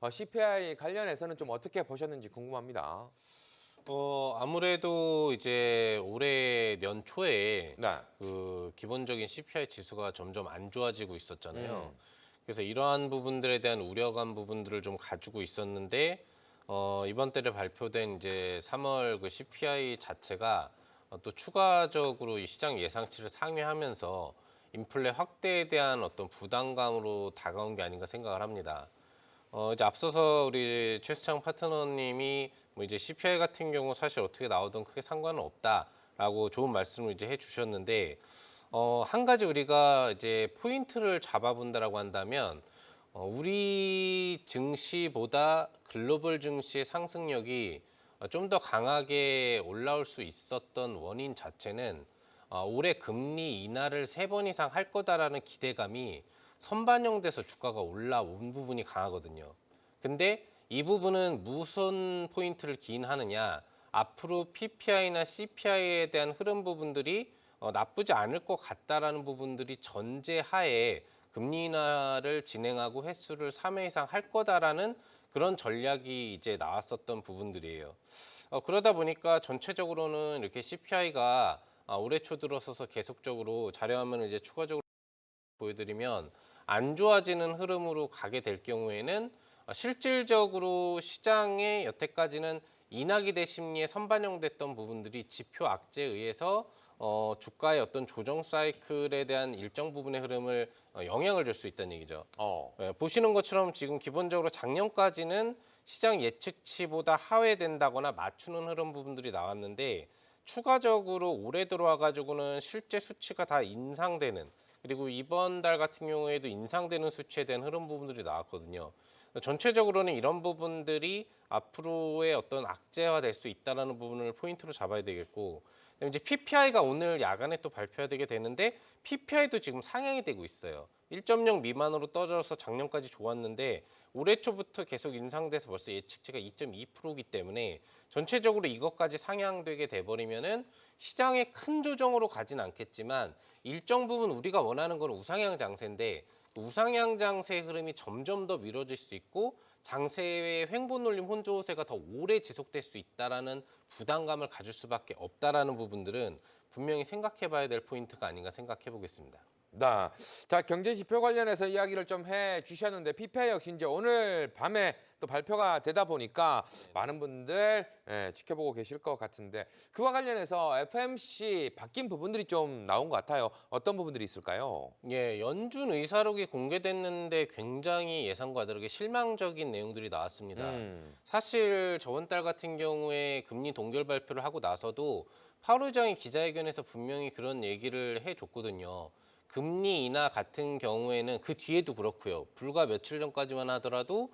CPI 관련해서는 좀 어떻게 보셨는지 궁금합니다. 아무래도 이제 올해 연초에 네. 그 기본적인 CPI 지수가 점점 안 좋아지고 있었잖아요. 음. 그래서 이러한 부분들에 대한 우려감 부분들을 좀 가지고 있었는데, 이번 달에 발표된 이제 3월 그 CPI 자체가 또 추가적으로 이 시장 예상치를 상회하면서 인플레 확대에 대한 어떤 부담감으로 다가온 게 아닌가 생각을 합니다. 이제 앞서서 우리 최수창 파트너님이 뭐 이제 CPI 같은 경우 사실 어떻게 나오든 크게 상관은 없다라고 좋은 말씀을 이제 해주셨는데, 한 가지 우리가 이제 포인트를 잡아본다라고 한다면, 우리 증시보다 글로벌 증시의 상승력이 좀 더 강하게 올라올 수 있었던 원인 자체는 올해 금리 인하를 3번 이상 할 거다라는 기대감이 선반영돼서 주가가 올라온 부분이 강하거든요. 근데 이 부분은 무슨 포인트를 기인하느냐, 앞으로 PPI나 CPI에 대한 흐름 부분들이 나쁘지 않을 것 같다라는 부분들이 전제하에 금리 인하를 진행하고 횟수를 3회 이상 할 거다라는 그런 전략이 이제 나왔었던 부분들이에요. 그러다 보니까 전체적으로는 이렇게 CPI가 올해 초 들어서서 계속적으로 자료화면을 이제 추가적으로 보여드리면 안 좋아지는 흐름으로 가게 될 경우에는 실질적으로 시장의 여태까지는 인하기대 심리에 선반영됐던 부분들이 지표 악재에 의해서 주가의 어떤 조정 사이클에 대한 일정 부분의 흐름을 영향을 줄 수 있다는 얘기죠. 보시는 것처럼 지금 기본적으로 작년까지는 시장 예측치보다 하회된다거나 맞추는 흐름 부분들이 나왔는데, 추가적으로 올해 들어와 가지고는 실제 수치가 다 인상되는, 그리고 이번 달 같은 경우에도 인상되는 수치에 대한 흐름 부분들이 나왔거든요. 전체적으로는 이런 부분들이 앞으로의 어떤 악재화 될 수 있다는 부분을 포인트로 잡아야 되겠고, 그다음에 이제 PPI가 오늘 야간에 또 발표되게 되는데, PPI도 지금 상향이 되고 있어요. 1.0 미만으로 떨어져서 작년까지 좋았는데 올해 초부터 계속 인상돼서 벌써 예측치가 2.2%이기 때문에 전체적으로 이것까지 상향되게 돼버리면은 시장의 큰 조정으로 가진 않겠지만 일정 부분 우리가 원하는 건 우상향 장세인데, 우상향 장세의 흐름이 점점 더 미뤄질 수 있고 장세의 횡보놀림 혼조세가 더 오래 지속될 수 있다라는 부담감을 가질 수밖에 없다라는 부분들은 분명히 생각해 봐야 될 포인트가 아닌가 생각해 보겠습니다. 네. 자, 경제 지표 관련해서 이야기를 좀 해 주셨는데 PPI 역시 이제 오늘 밤에 또 발표가 되다 보니까 많은 분들 지켜보고 계실 것 같은데 그와 관련해서 FMC 바뀐 부분들이 좀 나온 것 같아요. 어떤 부분들이 있을까요? 예, 연준 의사록이 공개됐는데 굉장히 예상과 다르게 실망적인 내용들이 나왔습니다. 음. 사실 저번 달 같은 경우에 금리 동결 발표를 하고 나서도 파월 의장이 기자회견에서 분명히 그런 얘기를 해줬거든요. 금리 인하 같은 경우에는 그 뒤에도 그렇고요. 불과 며칠 전까지만 하더라도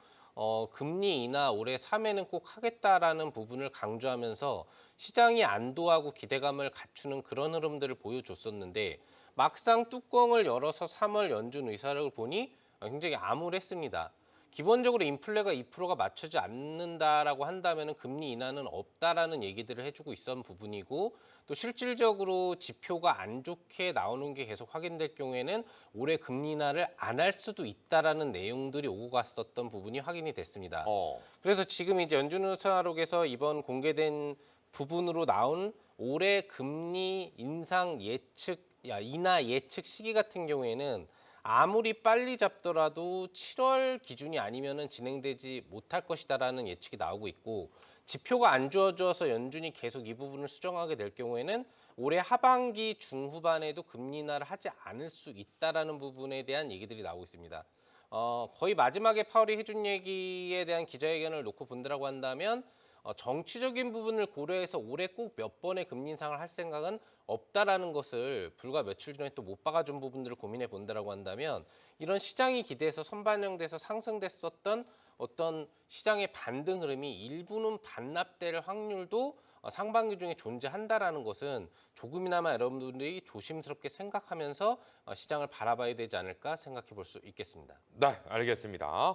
금리 인하 올해 3회는 꼭 하겠다라는 부분을 강조하면서 시장이 안도하고 기대감을 갖추는 그런 흐름들을 보여줬었는데, 막상 뚜껑을 열어서 3월 연준 의사를 보니 굉장히 암울했습니다. 기본적으로 인플레가 2%가 맞춰지 않는다라고 한다면 금리 인하는 없다라는 얘기들을 해주고 있었던 부분이고, 또 실질적으로 지표가 안 좋게 나오는 게 계속 확인될 경우에는 올해 금리 인하를 안 할 수도 있다라는 내용들이 오고 갔었던 부분이 확인이 됐습니다. 어. 그래서 지금 이제 연준 의사록에서 이번 공개된 부분으로 나온 올해 금리 인상 예측, 인하 예측 시기 같은 경우에는 아무리 빨리 잡더라도 7월 기준이 아니면은 진행되지 못할 것이다라는 예측이 나오고 있고, 지표가 안 좋아져서 연준이 계속 이 부분을 수정하게 될 경우에는 올해 하반기 중후반에도 금리 인하를 하지 않을 수 있다라는 부분에 대한 얘기들이 나오고 있습니다. 거의 마지막에 파월이 해준 얘기에 대한 기자회견을 놓고 본다라고 한다면, 정치적인 부분을 고려해서 올해 꼭 몇 번의 금리 인상을 할 생각은 없다라는 것을 불과 며칠 전에 또 못 박아준 부분들을 고민해 본다라고 한다면, 이런 시장이 기대해서 선반영돼서 상승됐었던 어떤 시장의 반등 흐름이 일부는 반납될 확률도 상반기 중에 존재한다라는 것은 조금이나마 여러분들이 조심스럽게 생각하면서 시장을 바라봐야 되지 않을까 생각해 볼 수 있겠습니다. 네, 알겠습니다.